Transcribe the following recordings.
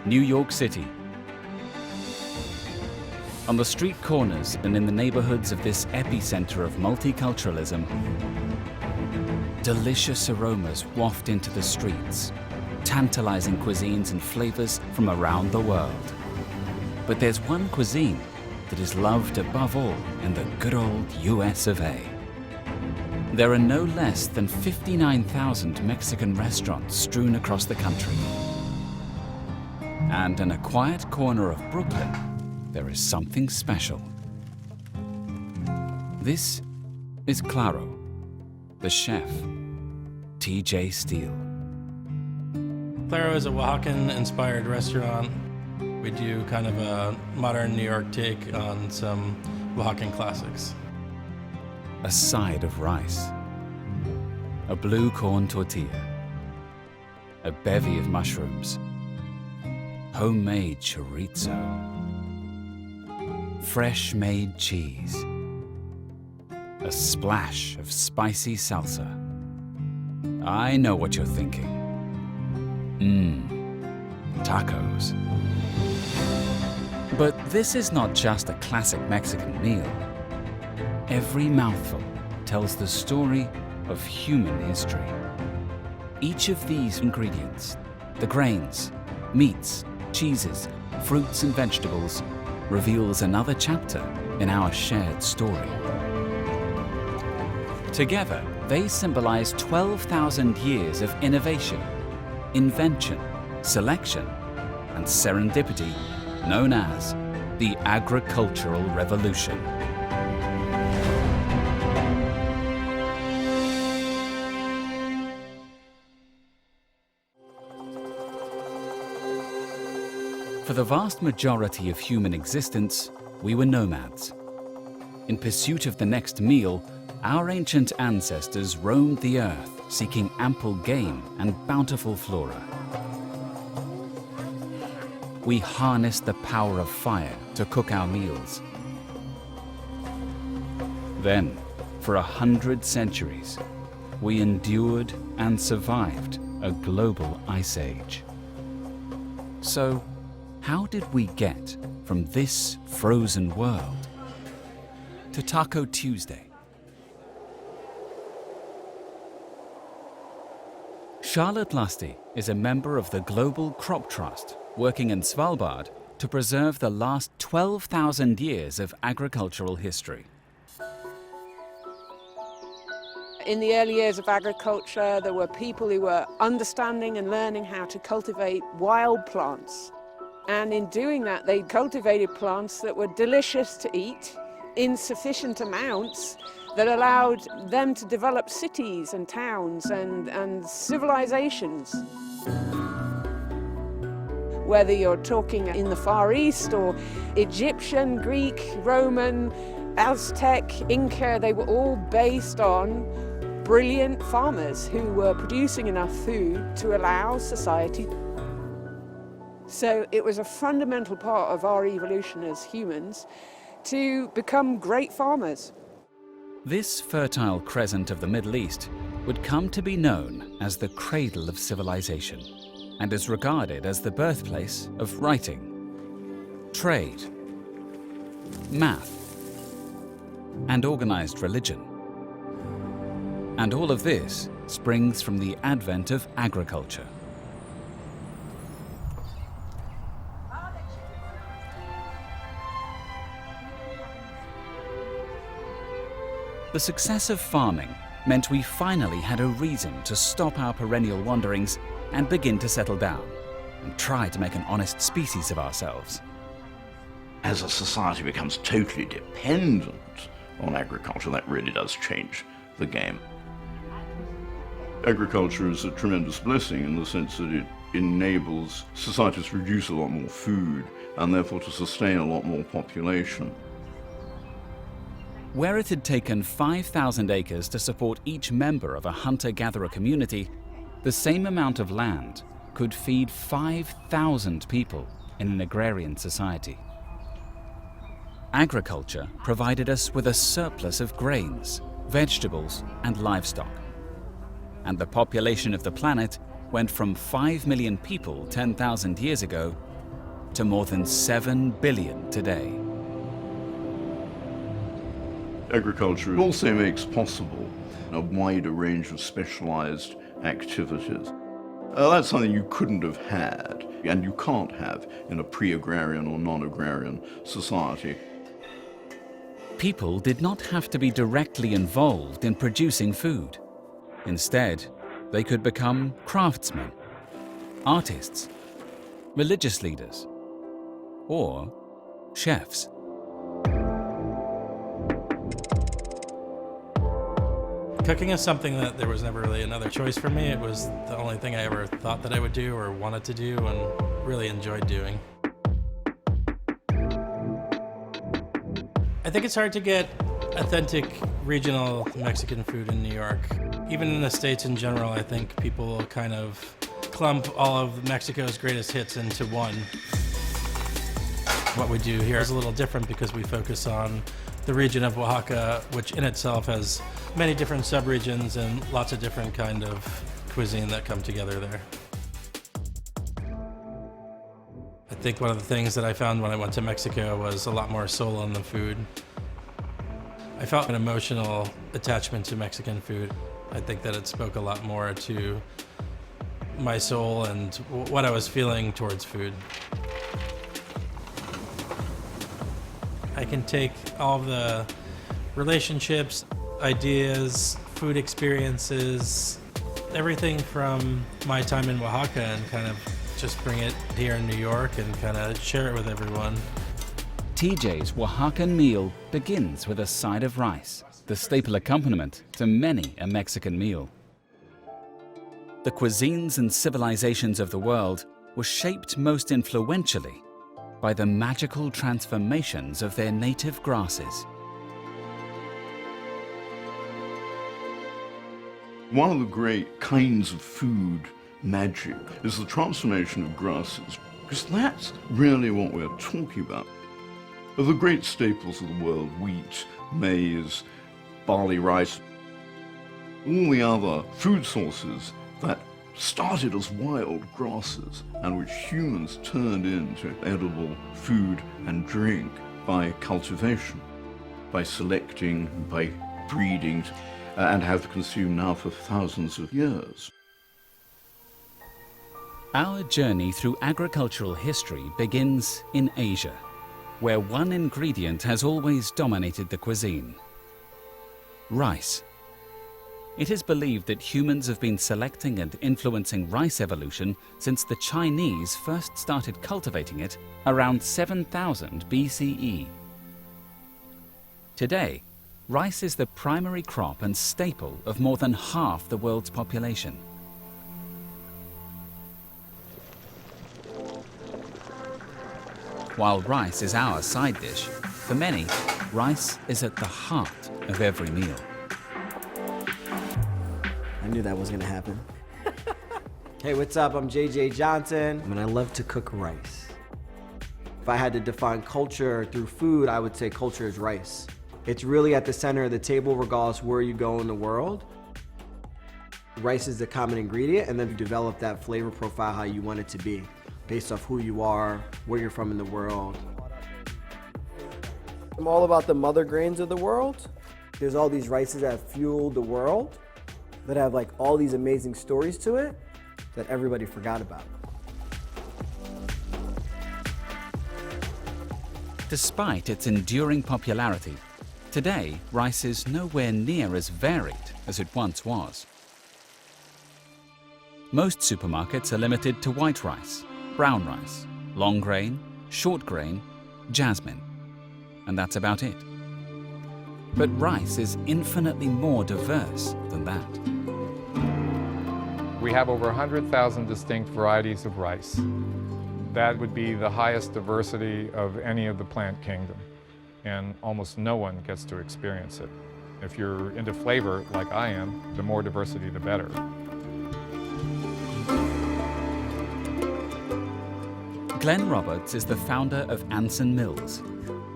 New York City. On the street corners and in the neighborhoods of this epicenter of multiculturalism, delicious aromas waft into the streets, tantalizing cuisines and flavors from around the world. But there's one cuisine that is loved above all in the good old US of A. There are no less than 59,000 Mexican restaurants strewn across the country. And in a quiet corner of Brooklyn, there is something special. This is Claro, the chef, T.J. Steele. Claro is a Oaxacan-inspired restaurant. We do kind of a modern New York take on some Oaxacan classics. A side of rice, a blue corn tortilla, a bevy of mushrooms, homemade chorizo, fresh-made cheese, a splash of spicy salsa. I know what you're thinking. Tacos. But this is not just a classic Mexican meal. Every mouthful tells the story of human history. Each of these ingredients, the grains, meats, cheeses, fruits and vegetables, reveals another chapter in our shared story. Together, they symbolize 12,000 years of innovation, invention, selection, and serendipity known as the Agricultural Revolution. For the vast majority of human existence, we were nomads. In pursuit of the next meal, our ancient ancestors roamed the earth, seeking ample game and bountiful flora. We harnessed the power of fire to cook our meals. Then, for 100 centuries, we endured and survived a global ice age. So, how did we get from this frozen world to Taco Tuesday? Charlotte Lusty is a member of the Global Crop Trust, working in Svalbard to preserve the last 12,000 years of agricultural history. In the early years of agriculture, there were people who were understanding and learning how to cultivate wild plants. And in doing that, they cultivated plants that were delicious to eat in sufficient amounts that allowed them to develop cities and towns and civilizations. Whether you're talking in the Far East or Egyptian, Greek, Roman, Aztec, Inca, they were all based on brilliant farmers who were producing enough food to allow society. So it was a fundamental part of our evolution as humans to become great farmers. This fertile crescent of the Middle East would come to be known as the cradle of civilization and is regarded as the birthplace of writing, trade, math, and organized religion. And all of this springs from the advent of agriculture. The success of farming meant we finally had a reason to stop our perennial wanderings and begin to settle down and try to make an honest species of ourselves. As a society becomes totally dependent on agriculture, that really does change the game. Agriculture is a tremendous blessing in the sense that it enables societies to produce a lot more food and therefore to sustain a lot more population. Where it had taken 5,000 acres to support each member of a hunter-gatherer community, the same amount of land could feed 5,000 people in an agrarian society. Agriculture provided us with a surplus of grains, vegetables, and livestock. And the population of the planet went from 5 million people 10,000 years ago to more than 7 billion today. Agriculture also makes possible a wider range of specialized activities. That's something you couldn't have had, and you can't have in a pre-agrarian or non-agrarian society. People did not have to be directly involved in producing food. Instead, they could become craftsmen, artists, religious leaders, or chefs. Cooking is something that there was never really another choice for me. It was the only thing I ever thought that I would do or wanted to do and really enjoyed doing. I think it's hard to get authentic regional Mexican food in New York. Even in the States in general, I think people kind of clump all of Mexico's greatest hits into one. What we do here is a little different because we focus on the region of Oaxaca, which in itself has many different subregions and lots of different kind of cuisine that come together there. I think one of the things that I found when I went to Mexico was a lot more soul in the food. I felt an emotional attachment to Mexican food. I think that it spoke a lot more to my soul and what I was feeling towards food. I can take all of the relationships, ideas, food experiences, everything from my time in Oaxaca and kind of just bring it here in New York and kind of share it with everyone. TJ's Oaxacan meal begins with a side of rice, the staple accompaniment to many a Mexican meal. The cuisines and civilizations of the world were shaped most influentially by the magical transformations of their native grasses. One of the great kinds of food magic is the transformation of grasses, because that's really what we're talking about. Of the great staples of the world, wheat, maize, barley, rice, all the other food sources that started as wild grasses and which humans turned into edible food and drink by cultivation, by selecting, by breeding, and have consumed now for thousands of years. Our journey through agricultural history begins in Asia, where one ingredient has always dominated the cuisine: rice. It is believed that humans have been selecting and influencing rice evolution since the Chinese first started cultivating it around 7000 BCE. Today, rice is the primary crop and staple of more than half the world's population. While rice is our side dish, for many, rice is at the heart of every meal. I knew that was gonna happen. Hey, what's up? I'm JJ Johnson, and I love to cook rice. If I had to define culture through food, I would say culture is rice. It's really at the center of the table regardless where you go in the world. Rice is the common ingredient, and then you develop that flavor profile how you want it to be, based off who you are, where you're from in the world. I'm all about the mother grains of the world. There's all these rices that fuel the world, that have like all these amazing stories to it that everybody forgot about. Despite its enduring popularity, today rice is nowhere near as varied as it once was. Most supermarkets are limited to white rice, brown rice, long grain, short grain, jasmine, and that's about it. But rice is infinitely more diverse than that. We have over 100,000 distinct varieties of rice. That would be the highest diversity of any of the plant kingdom, and almost no one gets to experience it. If you're into flavor, like I am, the more diversity, the better. Glenn Roberts is the founder of Anson Mills,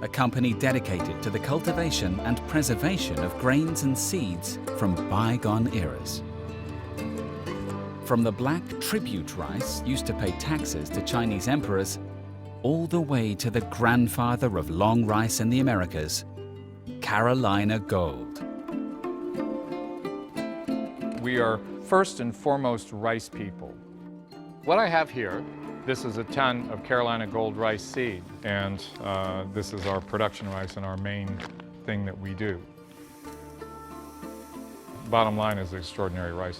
a company dedicated to the cultivation and preservation of grains and seeds from bygone eras. From the black tribute rice used to pay taxes to Chinese emperors, all the way to the grandfather of long rice in the Americas, Carolina Gold. We are first and foremost rice people. What I have here, this is a ton of Carolina Gold rice seed, and this is our production rice and our main thing that we do. Bottom line is extraordinary rice.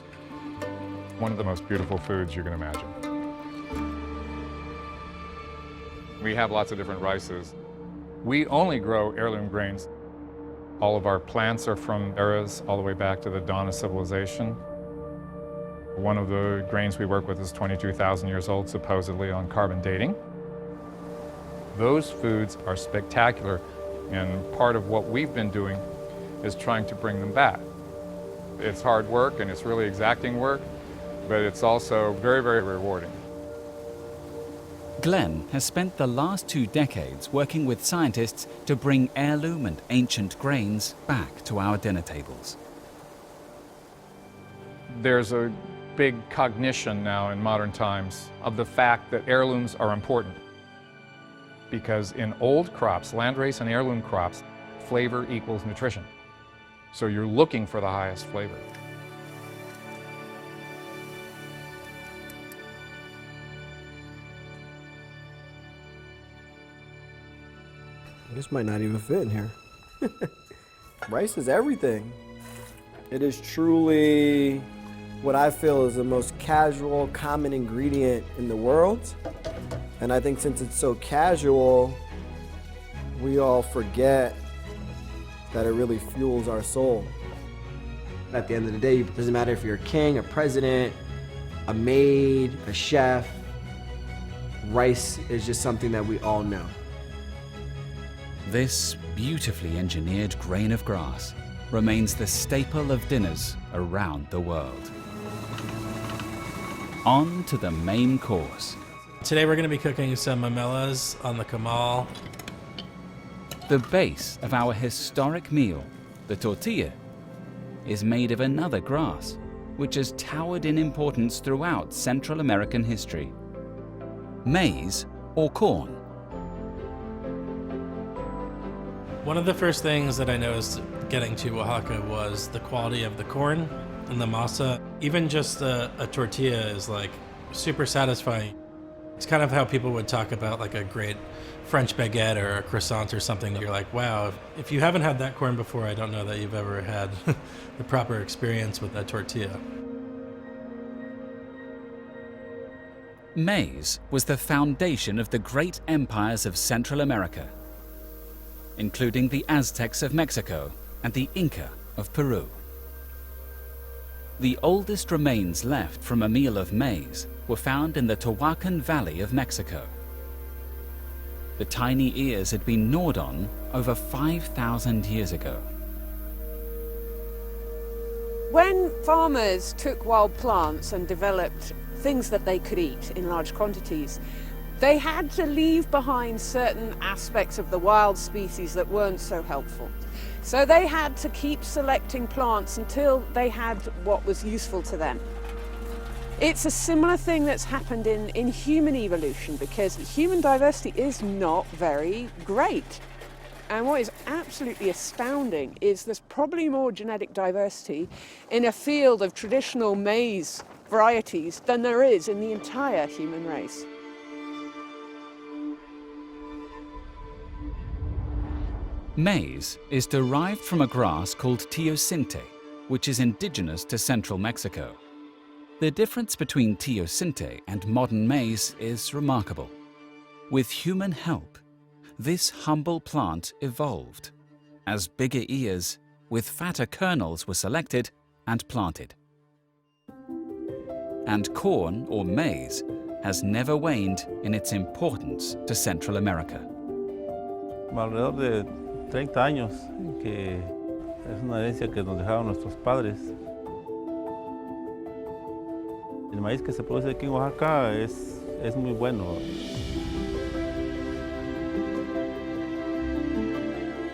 One of the most beautiful foods you can imagine. We have lots of different rices. We only grow heirloom grains. All of our plants are from eras all the way back to the dawn of civilization. One of the grains we work with is 22,000 years old, supposedly on carbon dating. Those foods are spectacular, and part of what we've been doing is trying to bring them back. It's hard work and it's really exacting work, but it's also very, very rewarding. Glenn has spent the last 2 decades working with scientists to bring heirloom and ancient grains back to our dinner tables. There's a big cognition now in modern times of the fact that heirlooms are important. Because in old crops, landrace and heirloom crops, flavor equals nutrition. So you're looking for the highest flavor. This might not even fit in here. Rice is everything. It is truly what I feel is the most casual, common ingredient in the world. And I think since it's so casual, we all forget that it really fuels our soul. At the end of the day, it doesn't matter if you're a king, a president, a maid, a chef, rice is just something that we all know. This beautifully engineered grain of grass remains the staple of dinners around the world. On to the main course. Today we're going to be cooking some mamelas on the comal. The base of our historic meal, the tortilla, is made of another grass, which has towered in importance throughout Central American history. Maize or corn. One of the first things that I noticed getting to Oaxaca was the quality of the corn and the masa. Even just a tortilla is like super satisfying. It's kind of how people would talk about like a great French baguette or a croissant or something. You're like, wow, if you haven't had that corn before, I don't know that you've ever had the proper experience with that tortilla. Maize was the foundation of the great empires of Central America, including the Aztecs of Mexico and the Inca of Peru. The oldest remains left from a meal of maize were found in the Tehuacan Valley of Mexico. The tiny ears had been gnawed on over 5,000 years ago. When farmers took wild plants and developed things that they could eat in large quantities, they had to leave behind certain aspects of the wild species that weren't so helpful. So they had to keep selecting plants until they had what was useful to them. It's a similar thing that's happened in human evolution, because human diversity is not very great. And what is absolutely astounding is there's probably more genetic diversity in a field of traditional maize varieties than there is in the entire human race. Maize is derived from a grass called teosinte, which is indigenous to central Mexico. The difference between teosinte and modern maize is remarkable. With human help, this humble plant evolved, as bigger ears with fatter kernels were selected and planted. And corn, or maize, has never waned in its importance to Central America. Alrededor de 30 años, que es una herencia que nos dejaron nuestros padres. El maíz que se produce aquí en Oaxaca es muy bueno.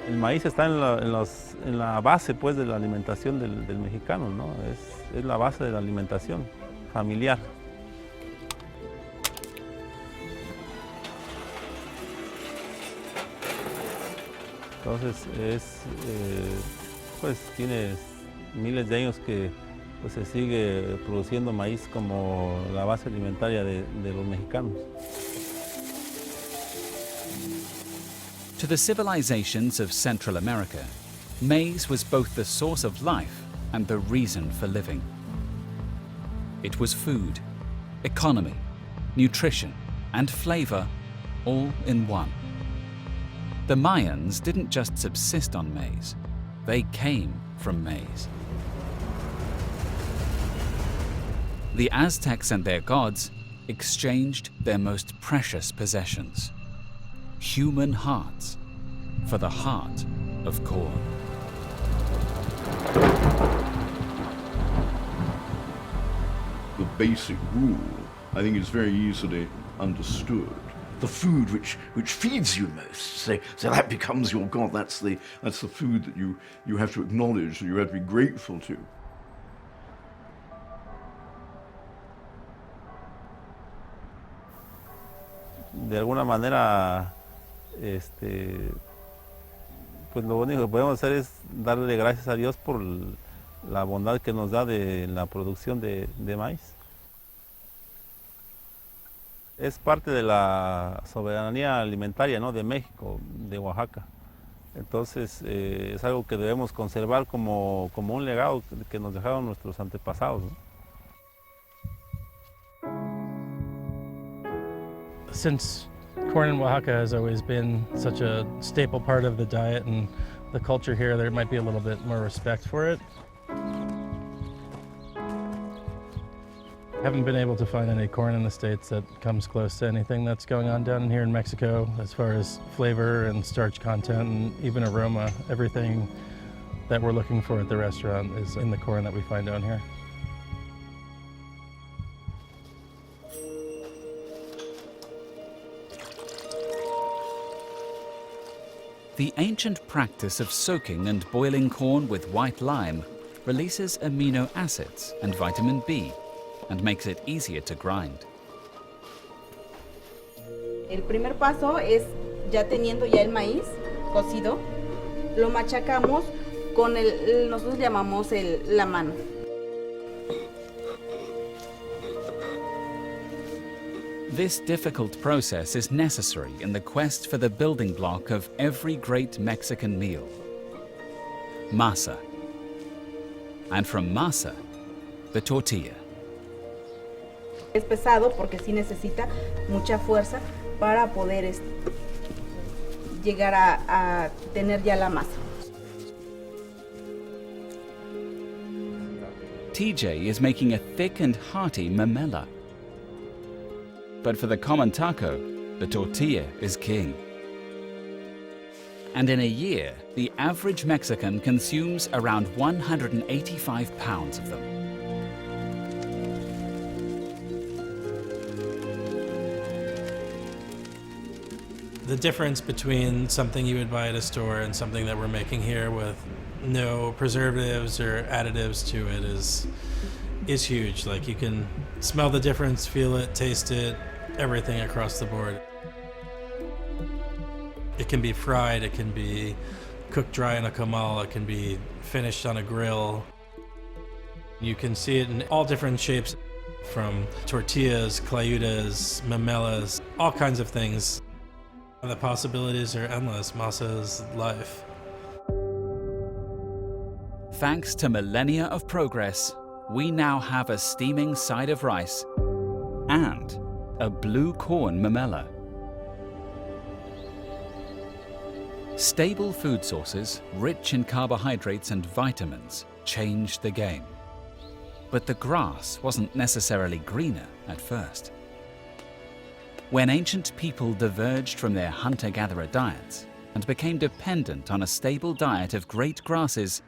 El maíz está en la base, pues, de la alimentación del mexicano, ¿no? Es la base de la alimentación familiar. Entonces pues tiene miles de años que pues, se sigue produciendo maíz como la base alimentaria de los mexicanos. To the civilizations of Central America, maize was both the source of life and the reason for living. It was food, economy, nutrition, and flavor, all in one. The Mayans didn't just subsist on maize, they came from maize. The Aztecs and their gods exchanged their most precious possessions, human hearts, for the heart of corn. The basic rule, I think, is very easily understood. The food which feeds you most, so that becomes your God. That's the food that you have to acknowledge, that you have to be grateful to. De alguna manera, pues lo único que podemos hacer es darle gracias a Dios por la bondad que nos da de la producción de maíz. Es parte de la soberanía alimentaria, ¿no?, de México, de Oaxaca. Entonces es algo que debemos conservar como un legado que nos dejaron nuestros antepasados, ¿no? Since corn in Oaxaca has always been such a staple part of the diet and the culture here, there might be a little bit more respect for it. Haven't been able to find any corn in the States that comes close to anything that's going on down here in Mexico as far as flavor and starch content and even aroma. Everything that we're looking for at the restaurant is in the corn that we find down here. The ancient practice of soaking and boiling corn with white lime releases amino acids and vitamin B and makes it easier to grind. El primer paso es, ya teniendo ya el maíz cocido, lo machacamos con nosotros llamamos la mano. This difficult process is necessary in the quest for the building block of every great Mexican meal, masa. And from masa, the tortilla. Es pesado porque sí necesita mucha fuerza para poder llegar a tener ya la masa. TJ is making a thick and hearty mamela. But for the common taco, the tortilla is king. And in a year, the average Mexican consumes around 185 pounds of them. The difference between something you would buy at a store and something that we're making here with no preservatives or additives to it is huge. Like, you can smell the difference, feel it, taste it, everything across the board. It can be fried, it can be cooked dry in a comal, it can be finished on a grill. You can see it in all different shapes, from tortillas, clayudas, mamelas, all kinds of things. The possibilities are endless. Masa is life. Thanks to millennia of progress, we now have a steaming side of rice and a blue corn mamela. Stable food sources, rich in carbohydrates and vitamins, changed the game. But the grass wasn't necessarily greener at first. When ancient people diverged from their hunter-gatherer diets and became dependent on a stable diet of great grasses,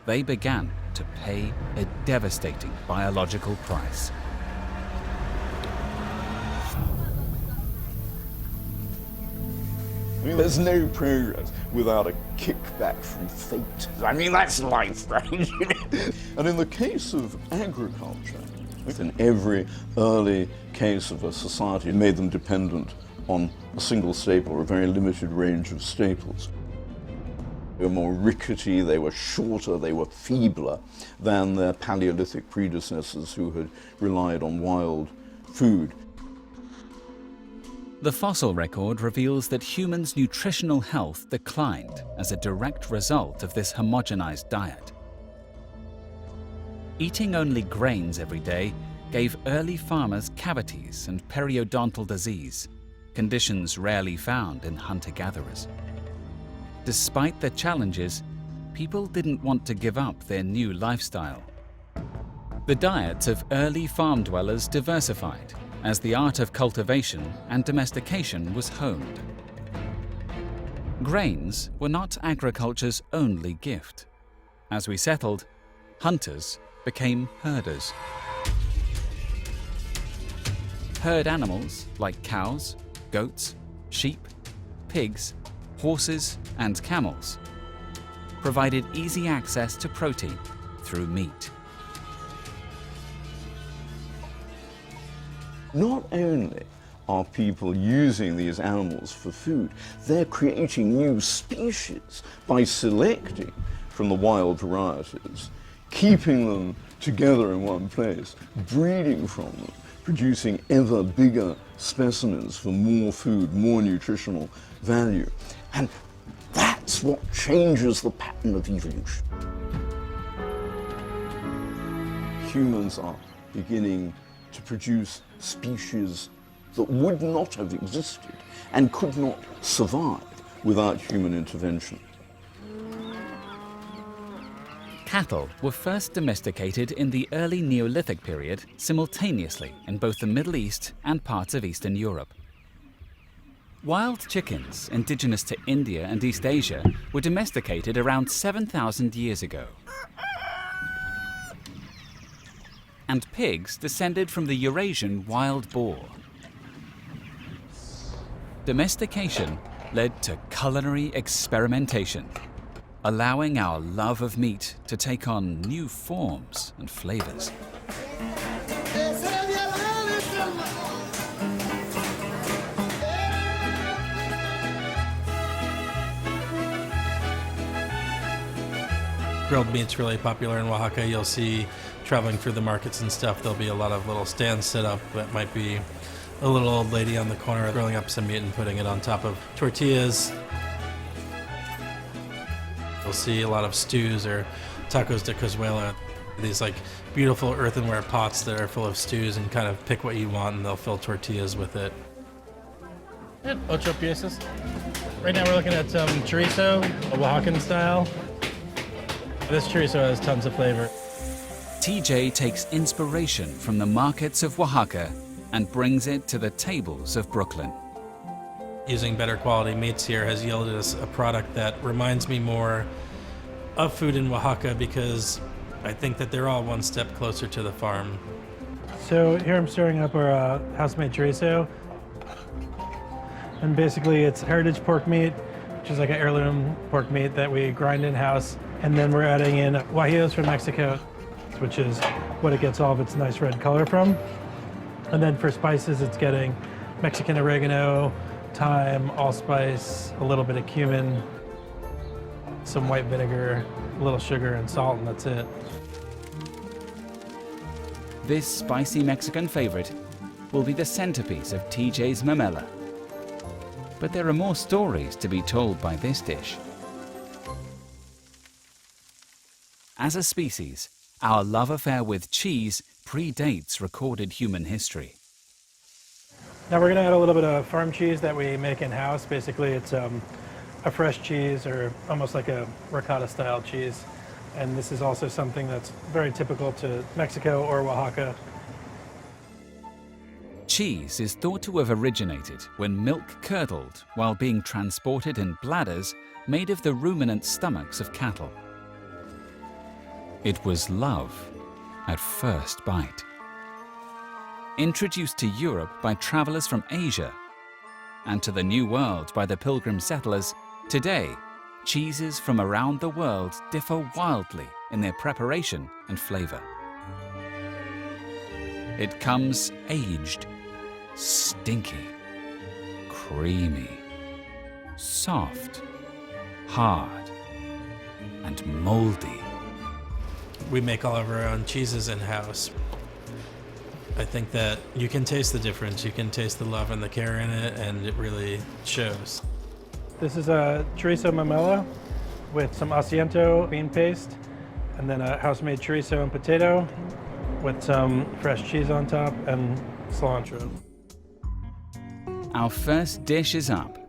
they began to pay a devastating biological price. I mean, there's no progress without a kickback from fate. I mean, that's life, right? And in the case of agriculture, in every early case of a society, it made them dependent on a single staple or a very limited range of staples. They were more rickety, they were shorter, they were feebler than their Paleolithic predecessors who had relied on wild food. The fossil record reveals that humans' nutritional health declined as a direct result of this homogenized diet. Eating only grains every day gave early farmers cavities and periodontal disease, conditions rarely found in hunter-gatherers. Despite the challenges, people didn't want to give up their new lifestyle. The diets of early farm dwellers diversified as the art of cultivation and domestication was honed. Grains were not agriculture's only gift. As we settled, hunters became herders. Herd animals like cows, goats, sheep, pigs, horses, and camels provided easy access to protein through meat. Not only are people using these animals for food, they're creating new species by selecting from the wild varieties, keeping them together in one place, breeding from them, producing ever bigger specimens for more food, more nutritional value. And that's what changes the pattern of evolution. Humans are beginning to produce species that would not have existed and could not survive without human intervention. Cattle were first domesticated in the early Neolithic period simultaneously in both the Middle East and parts of Eastern Europe. Wild chickens, indigenous to India and East Asia, were domesticated around 7,000 years ago. And pigs descended from the Eurasian wild boar. Domestication led to culinary experimentation, allowing our love of meat to take on new forms and flavors. Grilled meat's really popular in Oaxaca. You'll see traveling through the markets and stuff, there'll be a lot of little stands set up that might be a little old lady on the corner grilling up some meat and putting it on top of tortillas. You'll see a lot of stews or tacos de cazuela, these like beautiful earthenware pots that are full of stews, and kind of pick what you want and they'll fill tortillas with it. Ocho piezas. Right now we're looking at some chorizo, a Oaxacan style. This chorizo has tons of flavor. TJ takes inspiration from the markets of Oaxaca and brings it to the tables of Brooklyn. Using better quality meats here has yielded us a product that reminds me more of food in Oaxaca, because I think that they're all one step closer to the farm. So here I'm stirring up our house-made chorizo. And basically it's heritage pork meat, which is like an heirloom pork meat that we grind in-house. And then we're adding in guajillos from Mexico, which is what it gets all of its nice red color from. And then for spices, it's getting Mexican oregano, thyme, allspice, a little bit of cumin, some white vinegar, a little sugar and salt, and that's it. This spicy Mexican favorite will be the centerpiece of TJ's mamela. But there are more stories to be told by this dish. As a species, our love affair with cheese predates recorded human history. Now we're going to add a little bit of farm cheese that we make in-house. Basically, it's a fresh cheese, or almost like a ricotta-style cheese. And this is also something that's very typical to Mexico or Oaxaca. Cheese is thought to have originated when milk curdled while being transported in bladders made of the ruminant stomachs of cattle. It was love at first bite. Introduced to Europe by travelers from Asia and to the New World by the Pilgrim settlers, today, cheeses from around the world differ wildly in their preparation and flavor. It comes aged, stinky, creamy, soft, hard, and moldy. We make all of our own cheeses in-house. I think that you can taste the difference. You can taste the love and the care in it, and it really shows. This is a chorizo mamela with some asiento bean paste, and then a house-made chorizo and potato with some fresh cheese on top and cilantro. Our first dish is up,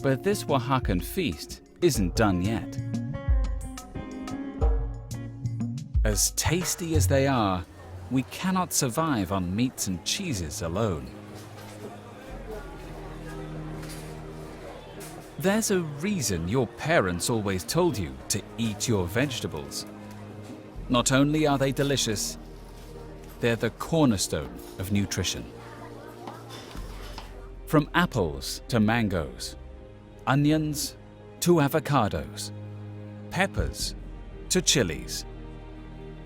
but this Oaxacan feast isn't done yet. As tasty as they are, we cannot survive on meats and cheeses alone. There's a reason your parents always told you to eat your vegetables. Not only are they delicious, they're the cornerstone of nutrition. From apples to mangoes, onions to avocados, peppers to chilies,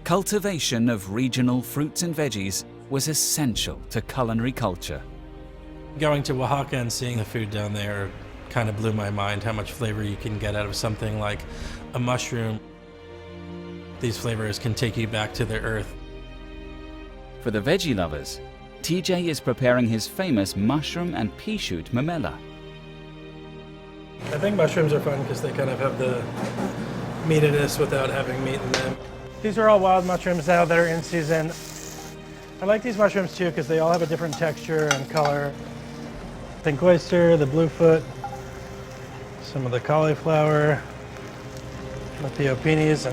cultivation of regional fruits and veggies was essential to culinary culture. Going to Oaxaca and seeing the food down there kind of blew my mind, how much flavor you can get out of something like a mushroom. These flavors can take you back to the earth. For the veggie lovers, TJ is preparing his famous mushroom and pea shoot mamela. I think mushrooms are fun because they kind of have the meatiness without having meat in them. These are all wild mushrooms now that are in season. I like these mushrooms too because they all have a different texture and color. Pink oyster, the bluefoot, some of the cauliflower, the piopinis,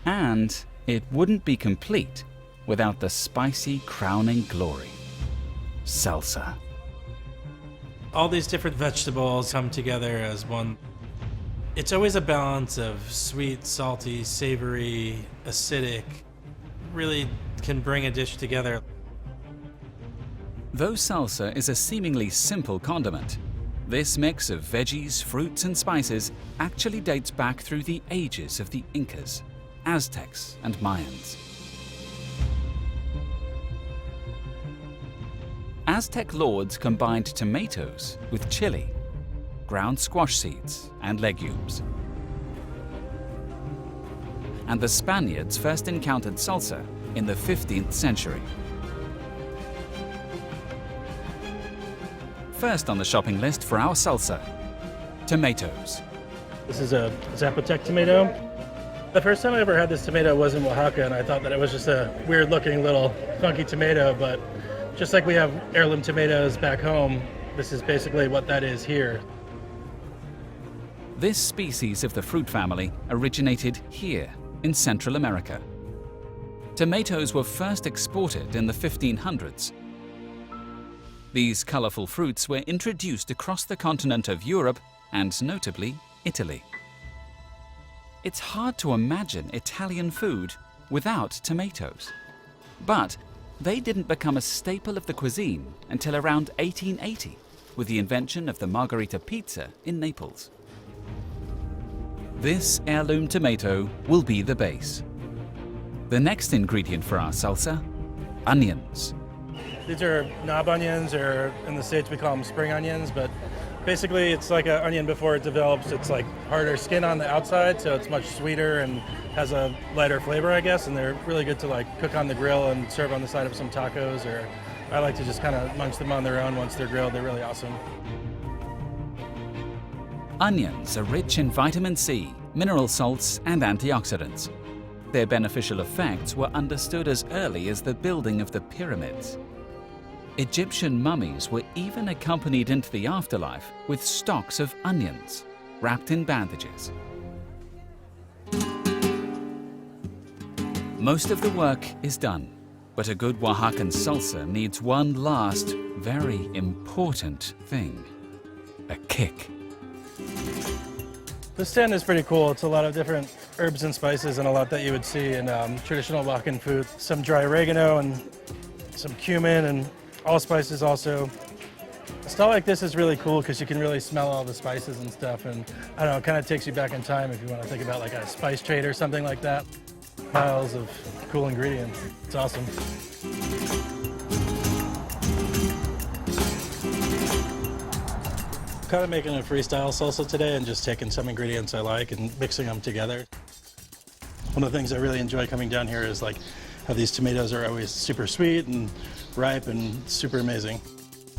And it wouldn't be complete without the spicy crowning glory, salsa. All these different vegetables come together as one. It's always a balance of sweet, salty, savory, acidic. Really can bring a dish together. Though salsa is a seemingly simple condiment, this mix of veggies, fruits, and spices actually dates back through the ages of the Incas, Aztecs, and Mayans. Aztec lords combined tomatoes with chili, ground squash seeds, and legumes. And the Spaniards first encountered salsa in the 15th century. First on the shopping list for our salsa, tomatoes. this is a Zapotec tomato. The first time I ever had this tomato was in Oaxaca, and I thought that it was just a weird looking little funky tomato, but just like we have heirloom tomatoes back home, this is basically what that is here. This species of the fruit family originated here in Central America. Tomatoes were first exported in the 1500s. These colorful fruits were introduced across the continent of Europe and notably Italy. It's hard to imagine Italian food without tomatoes. But they didn't become a staple of the cuisine until around 1880 with the invention of the margherita pizza in Naples. This heirloom tomato will be the base. The next ingredient for our salsa, onions. These are knob onions, or in the States we call them spring onions, but basically it's like an onion before it develops. It's like harder skin on the outside, so it's much sweeter and has a lighter flavor, I guess, and they're really good to like cook on the grill and serve on the side of some tacos, or I like to just kind of munch them on their own once they're grilled. They're really awesome. Onions are rich in vitamin C, mineral salts, and antioxidants. Their beneficial effects were understood as early as the building of the pyramids. Egyptian mummies were even accompanied into the afterlife with stalks of onions wrapped in bandages. Most of the work is done, but a good Oaxacan salsa needs one last, very important thing: a kick. This stand is pretty cool. It's a lot of different herbs and spices and a lot that you would see in traditional Oaxacan food. Some dry oregano and some cumin and allspices also. A stall like this is really cool because you can really smell all the spices and stuff, and I don't know, it kind of takes you back in time if you want to think about like a spice trade or something like that. Piles of cool ingredients. It's awesome. Kind of making a freestyle salsa today and just taking some ingredients I like and mixing them together. One of the things I really enjoy coming down here is like how these tomatoes are always super sweet and ripe and super amazing.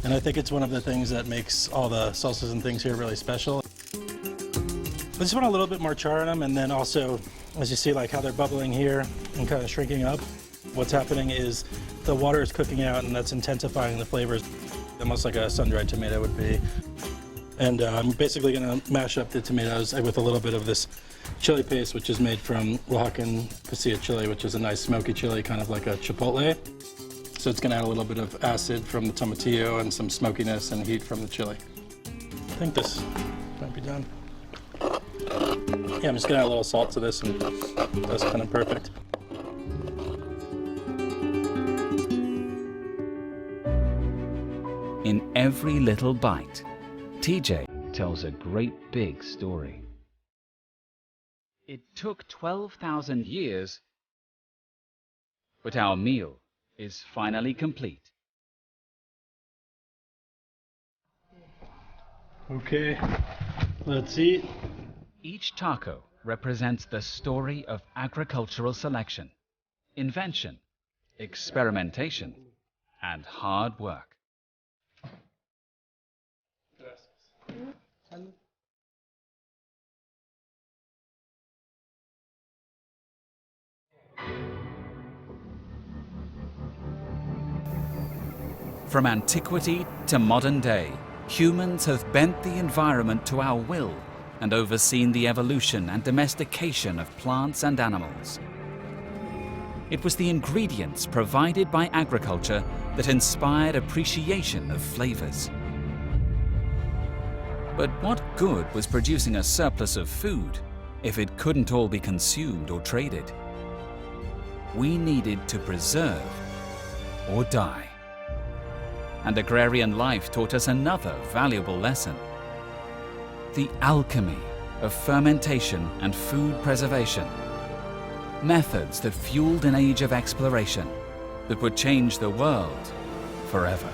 And I think it's one of the things that makes all the salsas and things here really special. I just want a little bit more char in them, and then also, as you see like how they're bubbling here and kind of shrinking up, what's happening is the water is cooking out and that's intensifying the flavors, almost like a sun-dried tomato would be. And I'm basically going to mash up the tomatoes with a little bit of this chili paste, which is made from Oaxacan pasilla chili, which is a nice smoky chili, kind of like a chipotle. So it's going to add a little bit of acid from the tomatillo and some smokiness and heat from the chili. I think this might be done. Yeah, I'm just going to add a little salt to this, and that's kind of perfect. In every little bite, TJ tells a great big story. It took 12,000 years, but our meal is finally complete. Okay, let's eat. Each taco represents the story of agricultural selection, invention, experimentation, and hard work. From antiquity to modern day, humans have bent the environment to our will and overseen the evolution and domestication of plants and animals. It was the ingredients provided by agriculture that inspired appreciation of flavors. But what good was producing a surplus of food if it couldn't all be consumed or traded? We needed to preserve or die. And agrarian life taught us another valuable lesson: the alchemy of fermentation and food preservation. Methods that fueled an age of exploration that would change the world forever.